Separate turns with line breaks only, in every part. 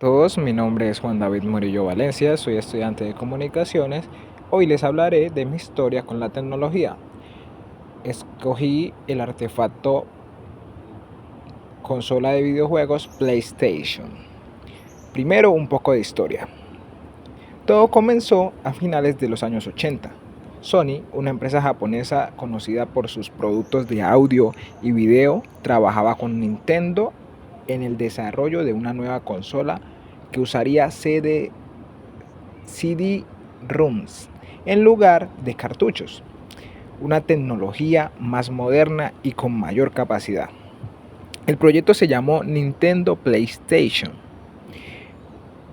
Todos, mi nombre es Juan David Murillo Valencia, soy estudiante de comunicaciones. Hoy les hablaré de mi historia con la tecnología. Escogí el artefacto consola de videojuegos PlayStation. Primero, un poco de historia. Todo comenzó a finales de los años 80. Sony, una empresa japonesa conocida por sus productos de audio y video, trabajaba con Nintendo en el desarrollo de una nueva consola que usaría CD-ROMs en lugar de cartuchos, una tecnología más moderna y con mayor capacidad. El proyecto se llamó Nintendo PlayStation,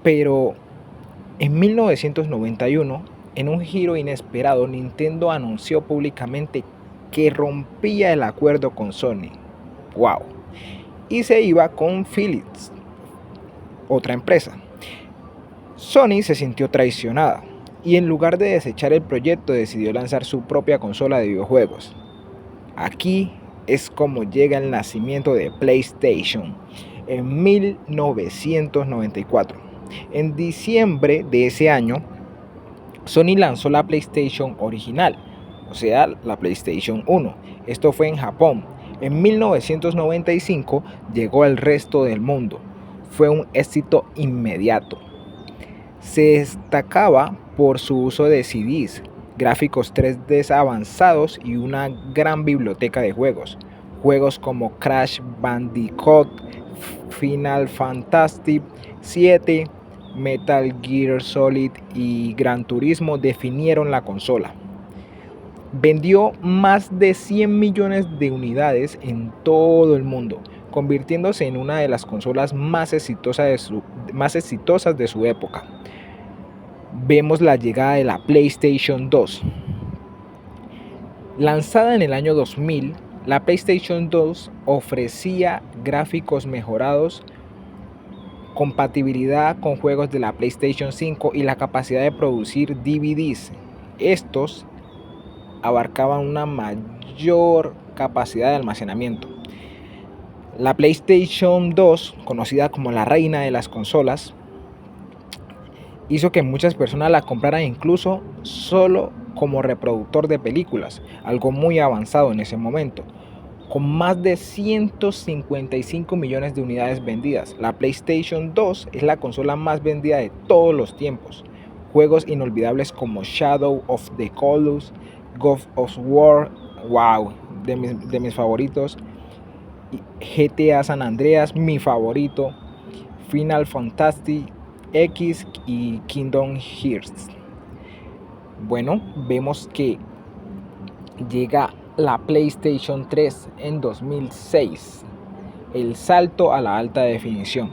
pero en 1991, en un giro inesperado, Nintendo anunció públicamente que rompía el acuerdo con Sony. ¡Wow! Y se iba con Philips, otra empresa. Sony se sintió traicionada y en lugar de desechar el proyecto decidió lanzar su propia consola de videojuegos. Aquí es como llega el nacimiento de PlayStation en 1994. En diciembre de ese año, Sony lanzó la PlayStation original, o sea, la PlayStation 1. Esto fue en Japón. En 1995 llegó al resto del mundo. Fue un éxito inmediato. Se destacaba por su uso de CDs, gráficos 3D avanzados y una gran biblioteca de juegos. Juegos como Crash Bandicoot, Final Fantasy VII, Metal Gear Solid y Gran Turismo definieron la consola. Vendió más de 100 millones de unidades en todo el mundo, convirtiéndose en una de las consolas más exitosas de su época. Vemos la llegada de la PlayStation 2. Lanzada en el año 2000, la PlayStation 2 ofrecía gráficos mejorados, compatibilidad con juegos de la PlayStation 5 y la capacidad de producir DVDs. Estos abarcaban una mayor capacidad de almacenamiento. La PlayStation 2, conocida como la reina de las consolas, hizo que muchas personas la compraran incluso solo como reproductor de películas, algo muy avanzado en ese momento. Con más de 155 millones de unidades vendidas, la PlayStation 2 es la consola más vendida de todos los tiempos. Juegos inolvidables como Shadow of the Colossus, God of War, wow, de mis favoritos, GTA San Andreas, mi favorito, Final Fantasy X y Kingdom Hearts. Bueno, vemos que llega la PlayStation 3 en 2006, el salto a la alta definición.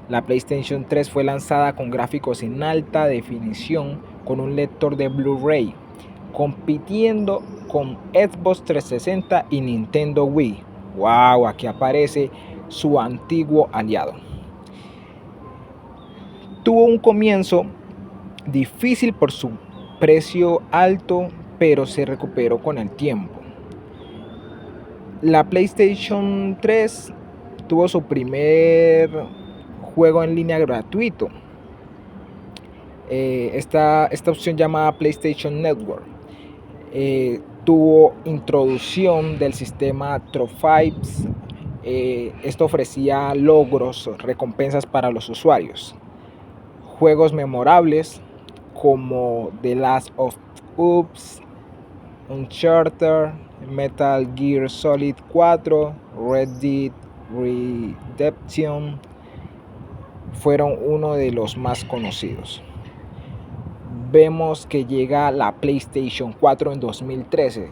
La PlayStation 3 fue lanzada con gráficos en alta definición con un lector de Blu-ray, compitiendo con Xbox 360 y Nintendo Wii. ¡Wow! Aquí aparece su antiguo aliado. Tuvo un comienzo difícil por su precio alto, pero se recuperó con el tiempo. La PlayStation 3 tuvo su primer juego en línea gratuito. Esta opción llamada PlayStation Network tuvo introducción del sistema Trophies. Esto ofrecía logros, recompensas para los usuarios. Juegos memorables como The Last of Us, Uncharted, Metal Gear Solid 4, Red Dead Redemption fueron uno de los más conocidos. Vemos que llega la PlayStation 4 en 2013.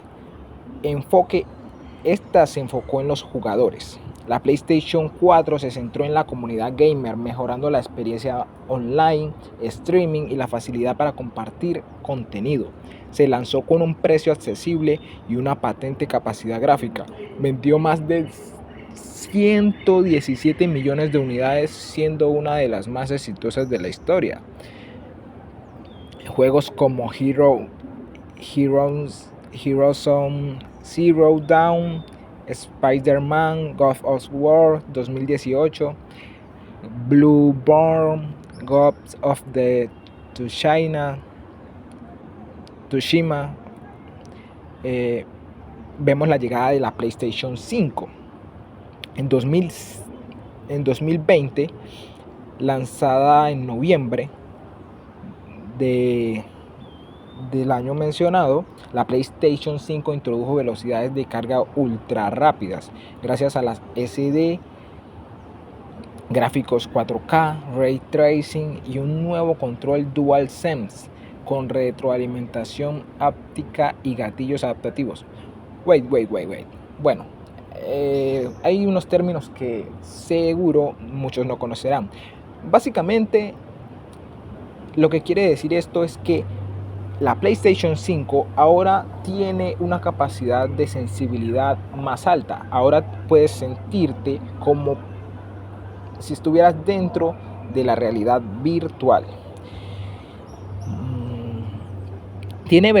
Esta se enfocó en los jugadores. La PlayStation 4 se centró en la comunidad gamer, mejorando la experiencia online, streaming y la facilidad para compartir contenido. Se lanzó con un precio accesible y una patente capacidad gráfica. Vendió más de 117 millones de unidades, siendo una de las más exitosas de la historia. Juegos como Horizon Zero Dawn, Spider-Man, God of War 2018 Blueborn, Ghost of the Tsushima, Tsushima. eh, Vemos la llegada de la PlayStation 5 en 2020, lanzada en noviembre del año mencionado. La PlayStation 5 introdujo velocidades de carga ultra rápidas gracias a las SD, gráficos 4K, Ray Tracing y un nuevo control DualSense con retroalimentación áptica y gatillos adaptativos. Wait. Bueno, hay unos términos que seguro muchos no conocerán. Básicamente, lo que quiere decir esto es que la PlayStation 5 ahora tiene una capacidad de sensibilidad más alta. Ahora puedes sentirte como si estuvieras dentro de la realidad virtual. Tiene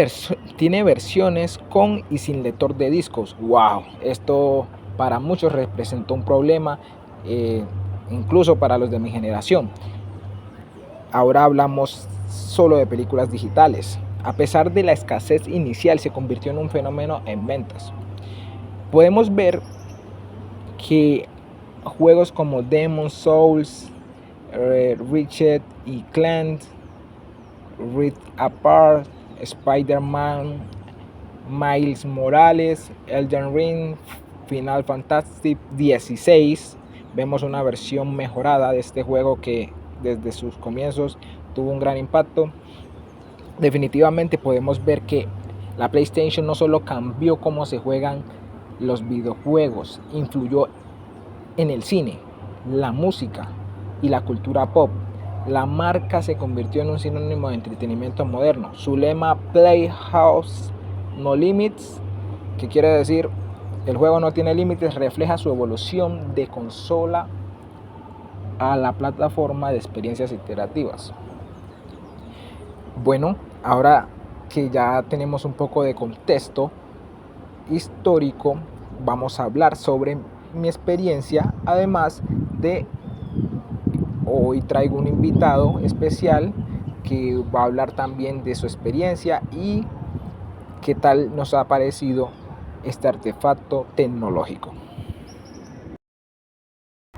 versiones con y sin lector de discos. ¡Wow! Esto para muchos representó un problema, incluso para los de mi generación. Ahora hablamos solo de películas digitales. A pesar de la escasez inicial, se convirtió en un fenómeno en ventas. Podemos ver que juegos como Demon's Souls, Ratchet y Clank, Rift Apart, Spider-Man, Miles Morales, Elden Ring, Final Fantasy XVI. Vemos una versión mejorada de este juego que desde sus comienzos tuvo un gran impacto. Definitivamente podemos ver que la PlayStation no solo cambió cómo se juegan los videojuegos, influyó en el cine, la música y la cultura pop. La marca se convirtió en un sinónimo de entretenimiento moderno. Su lema Playhouse No Limits, que quiere decir el juego no tiene límites, refleja su evolución de consola a la plataforma de experiencias interactivas. Bueno, ahora que ya tenemos un poco de contexto histórico, vamos a hablar sobre mi experiencia. Además de, hoy traigo un invitado especial que va a hablar también de su experiencia y qué tal nos ha parecido este artefacto tecnológico.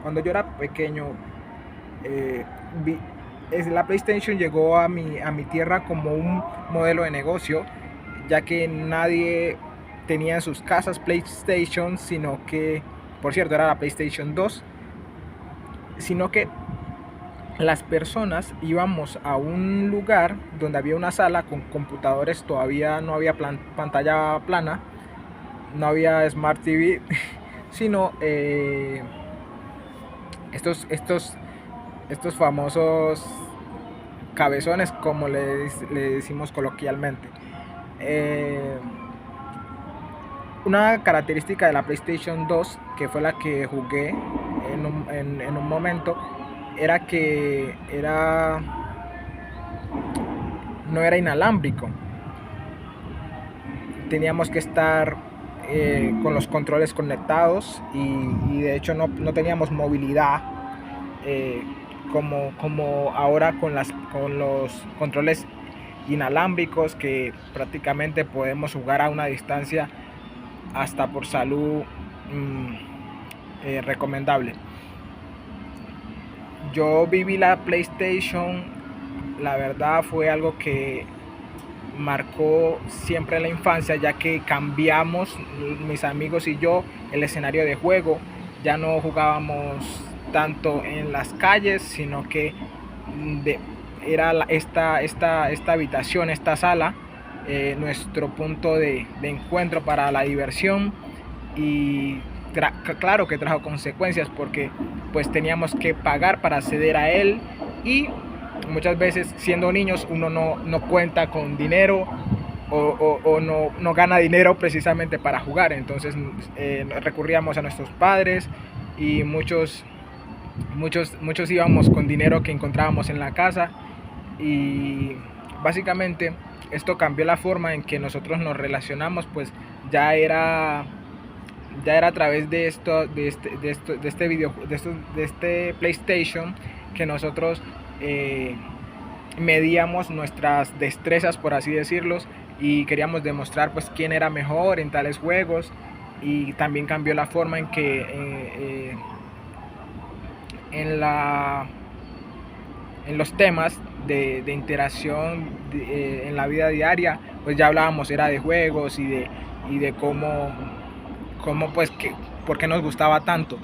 Cuando yo era pequeño, la PlayStation llegó a mi tierra como un modelo de negocio, ya que nadie tenía en sus casas PlayStation, sino que, por cierto, era la PlayStation 2, sino que las personas íbamos a un lugar donde había una sala con computadores. Todavía no había pantalla plana, no había Smart TV, sino estos famosos cabezones, como le decimos coloquialmente. Una característica de la PlayStation 2, que fue la que jugué en un momento, era que no era inalámbrico. Teníamos que estar con los controles conectados y de hecho no teníamos movilidad como ahora con los controles inalámbricos, que prácticamente podemos jugar a una distancia hasta por salud recomendable. Yo viví la PlayStation, la verdad fue algo que marcó siempre la infancia, ya que cambiamos, mis amigos y yo, el escenario de juego. Ya no jugábamos tanto en las calles, sino que era esta habitación, esta sala, nuestro punto de encuentro para la diversión. Y claro que trajo consecuencias, porque pues teníamos que pagar para acceder a él, y muchas veces, siendo niños, uno no cuenta con dinero o no gana dinero precisamente para jugar. Entonces recurríamos a nuestros padres, y muchos íbamos con dinero que encontrábamos en la casa. Y básicamente esto cambió la forma en que nosotros nos relacionamos, pues ya era ya era a través de este PlayStation que nosotros medíamos nuestras destrezas, por así decirlo, y queríamos demostrar pues quién era mejor en tales juegos. Y también cambió la forma en que en los temas de interacción en la vida diaria, pues ya hablábamos, era de juegos y de cómo pues por qué nos gustaba tanto.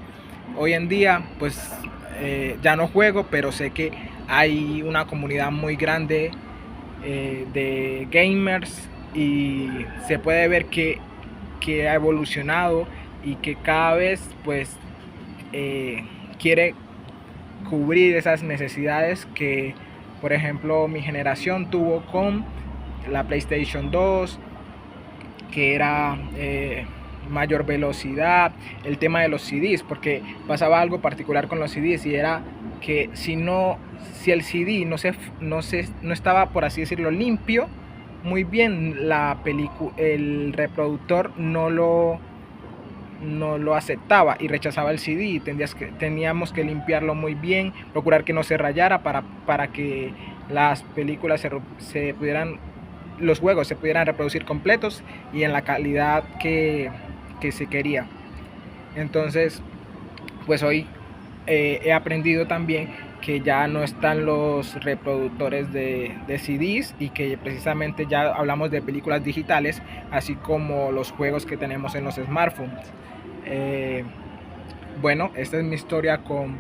Hoy en día pues ya no juego, pero sé que hay una comunidad muy grande de gamers, y se puede ver que ha evolucionado y que cada vez pues quiere cubrir esas necesidades que, por ejemplo, mi generación tuvo con la PlayStation 2, que era mayor velocidad, el tema de los CDs, porque pasaba algo particular con los CDs, y era que si el CD no estaba, por así decirlo, limpio muy bien, el reproductor no lo aceptaba y rechazaba el CD, y teníamos que limpiarlo muy bien, procurar que no se rayara para que las películas se pudieran, los juegos se pudieran reproducir completos y en la calidad que se quería. Entonces, pues hoy he aprendido también que ya no están los reproductores de CDs, y que precisamente ya hablamos de películas digitales, así como los juegos que tenemos en los smartphones. Eh, bueno, esta es mi historia con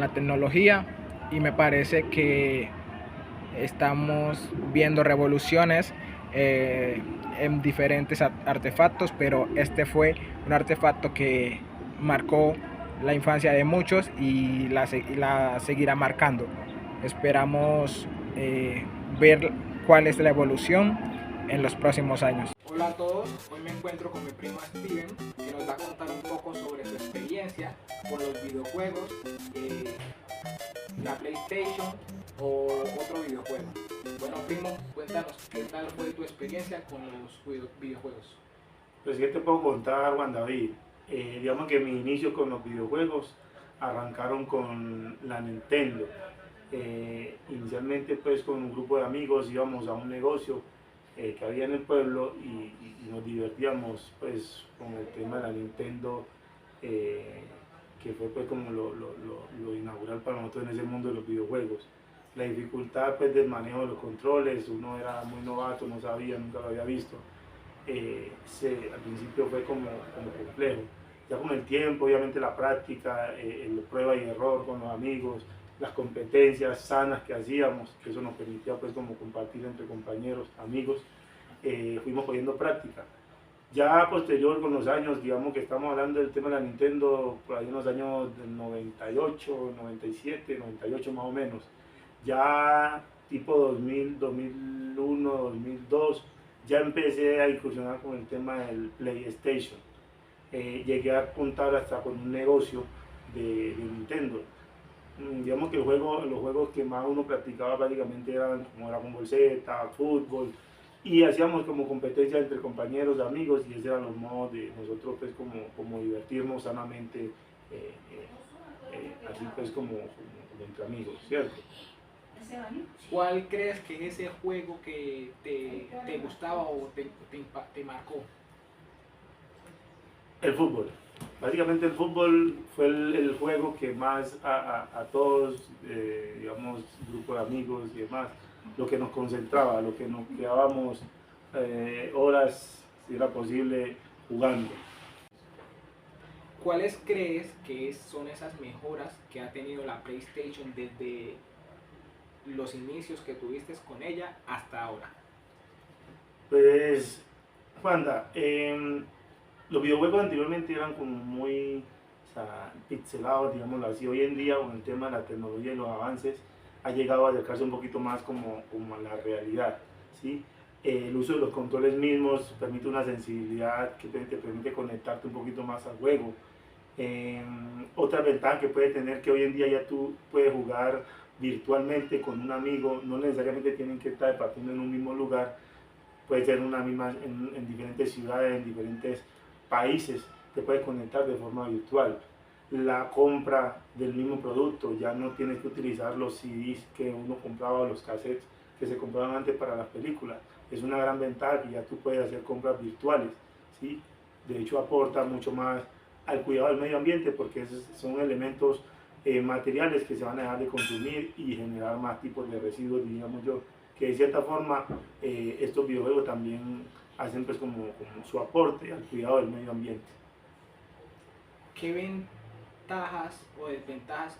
la tecnología, y me parece que estamos viendo revoluciones en diferentes artefactos, pero este fue un artefacto que marcó la infancia de muchos y la seguirá marcando. Esperamos ver cuál es la evolución en los próximos años. Hola a todos, hoy me encuentro con mi primo Steven, que nos va a contar un poco sobre su experiencia con los videojuegos, la PlayStation o otro videojuego. Bueno, primo, cuéntanos qué tal fue tu experiencia con los videojuegos.
Pues, ¿qué te puedo contar, Juan David? Digamos que mis inicios con los videojuegos arrancaron con la Nintendo. Inicialmente, pues, con un grupo de amigos íbamos a un negocio que había en el pueblo, y nos divertíamos, pues, con el tema de la Nintendo, que fue, pues, como lo inaugural para nosotros en ese mundo de los videojuegos. La dificultad, pues, del manejo de los controles, uno era muy novato, no sabía, nunca lo había visto. Al principio fue como complejo. Ya con el tiempo, obviamente la práctica, el prueba y error con los amigos, las competencias sanas que hacíamos, que eso nos permitía, pues, como compartir entre compañeros, amigos, fuimos cogiendo práctica. Ya posterior, con los años, digamos que estamos hablando del tema de la Nintendo por ahí en los años del 98, 97, 98 más o menos. Ya tipo 2000, 2001, 2002, ya empecé a incursionar con el tema del PlayStation. Llegué a contar hasta con un negocio de Nintendo. Digamos que los juegos que más uno practicaba prácticamente eran como Dragon Ball Z, fútbol, y hacíamos como competencia entre compañeros, amigos, y ese eran los modos de nosotros, pues, como divertirnos sanamente, así, pues, como entre amigos, ¿cierto?
¿Cuál crees que es ese juego que te gustaba o te marcó?
El fútbol. Básicamente el fútbol fue el juego que más a todos, digamos, grupo de amigos y demás, lo que nos concentraba, lo que nos quedábamos horas, si era posible, jugando.
¿Cuáles crees que son esas mejoras que ha tenido la PlayStation desde los inicios que tuviste con ella hasta ahora?
Pues, Juanda, los videojuegos anteriormente eran como muy, o sea, pixelados, digámoslo así. Hoy en día, con el tema de la tecnología y los avances, ha llegado a acercarse un poquito más como a la realidad, ¿sí? El uso de los controles mismos permite una sensibilidad que te permite conectarte un poquito más al juego. Otra ventaja que puede tener, que hoy en día ya tú puedes jugar virtualmente con un amigo, no necesariamente tienen que estar partiendo en un mismo lugar, puede ser en diferentes ciudades, en diferentes países, te puedes conectar de forma virtual. La compra del mismo producto, ya no tienes que utilizar los CDs que uno compraba o los cassettes que se compraban antes para las películas. Es una gran ventaja que ya tú puedes hacer compras virtuales, ¿sí? De hecho aporta mucho más al cuidado del medio ambiente porque esos son elementos materiales que se van a dejar de consumir y generar más tipos de residuos, digamos yo, que de cierta forma estos videojuegos también hacen pues como su aporte al cuidado del medio ambiente.
¿Qué ventajas o desventajas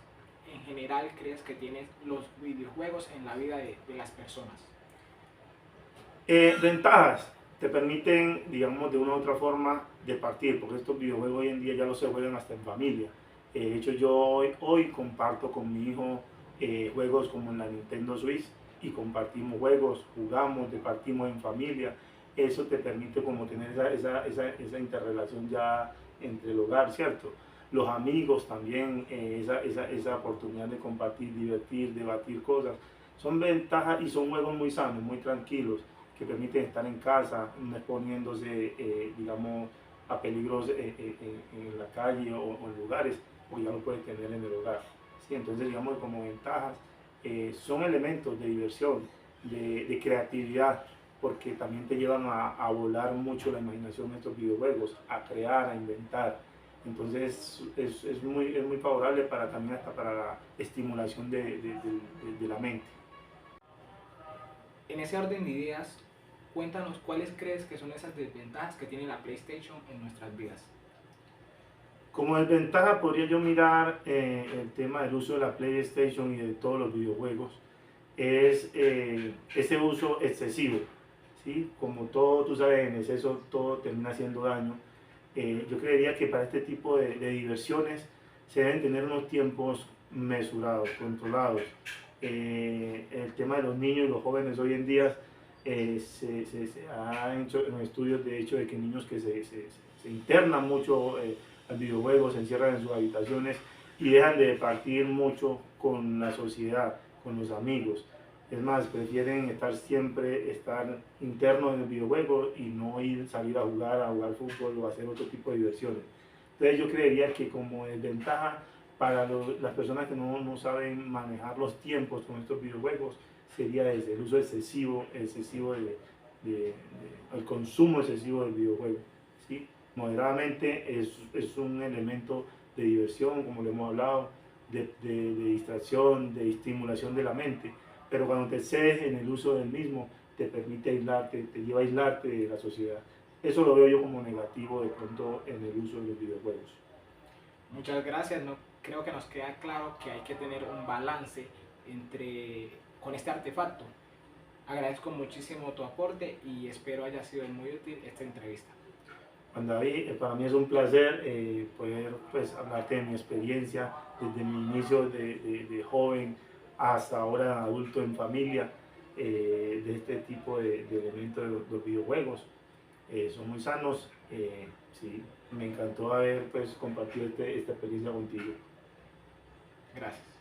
en general crees que tienen los videojuegos en la vida de las personas?
Ventajas, te permiten, digamos, de una u otra forma de partir, porque estos videojuegos hoy en día ya no se juegan hasta en familia. De hecho, yo hoy comparto con mi hijo juegos como en la Nintendo Switch y compartimos juegos, jugamos, departimos en familia. Eso te permite como tener esa interrelación ya entre el hogar, ¿cierto? Los amigos también, esa oportunidad de compartir, divertir, debatir cosas. Son ventajas y son juegos muy sanos, muy tranquilos que permiten estar en casa, no exponiéndose, digamos, a peligros en la calle o en lugares, o ya lo pueden tener en el hogar. ¿Sí? Entonces, digamos, como ventajas, son elementos de diversión, de creatividad, porque también te llevan a volar mucho la imaginación en estos videojuegos, a crear, a inventar. Entonces es muy favorable para, también hasta para la estimulación de la mente.
En ese orden de ideas, cuéntanos cuáles crees que son esas desventajas que tiene la PlayStation en nuestras vidas.
Como desventaja podría yo mirar el tema del uso de la PlayStation y de todos los videojuegos, es ese uso excesivo, ¿sí? Como todo, tú sabes, en exceso todo termina haciendo daño. Yo creería que para este tipo de diversiones se deben tener unos tiempos mesurados, controlados. El tema de los niños y los jóvenes hoy en día se ha hecho en estudios de hecho de que niños que se internan mucho al videojuego, se encierran en sus habitaciones y dejan de partir mucho con la sociedad, con los amigos. Es más, prefieren estar internos en el videojuego y no salir a jugar fútbol o hacer otro tipo de diversiones. Entonces yo creería que como desventaja para las personas que no saben manejar los tiempos con estos videojuegos sería ese, el uso excesivo el consumo excesivo del videojuego. ¿Sí? Moderadamente es un elemento de diversión, como lo hemos hablado, de distracción, de estimulación de la mente, pero cuando te excedes en el uso del mismo, te permite aislarte, te lleva a aislarte de la sociedad. Eso lo veo yo como negativo de pronto en el uso de los videojuegos.
Muchas gracias, no, creo que nos queda claro que hay que tener un balance con este artefacto. Agradezco muchísimo tu aporte y espero haya sido muy útil esta entrevista.
Juan David, para mí es un placer poder pues, hablarte de mi experiencia desde mi inicio de joven hasta ahora adulto en familia, de este tipo de elementos de los videojuegos. Son muy sanos, sí, me encantó haber pues, compartido esta experiencia contigo.
Gracias.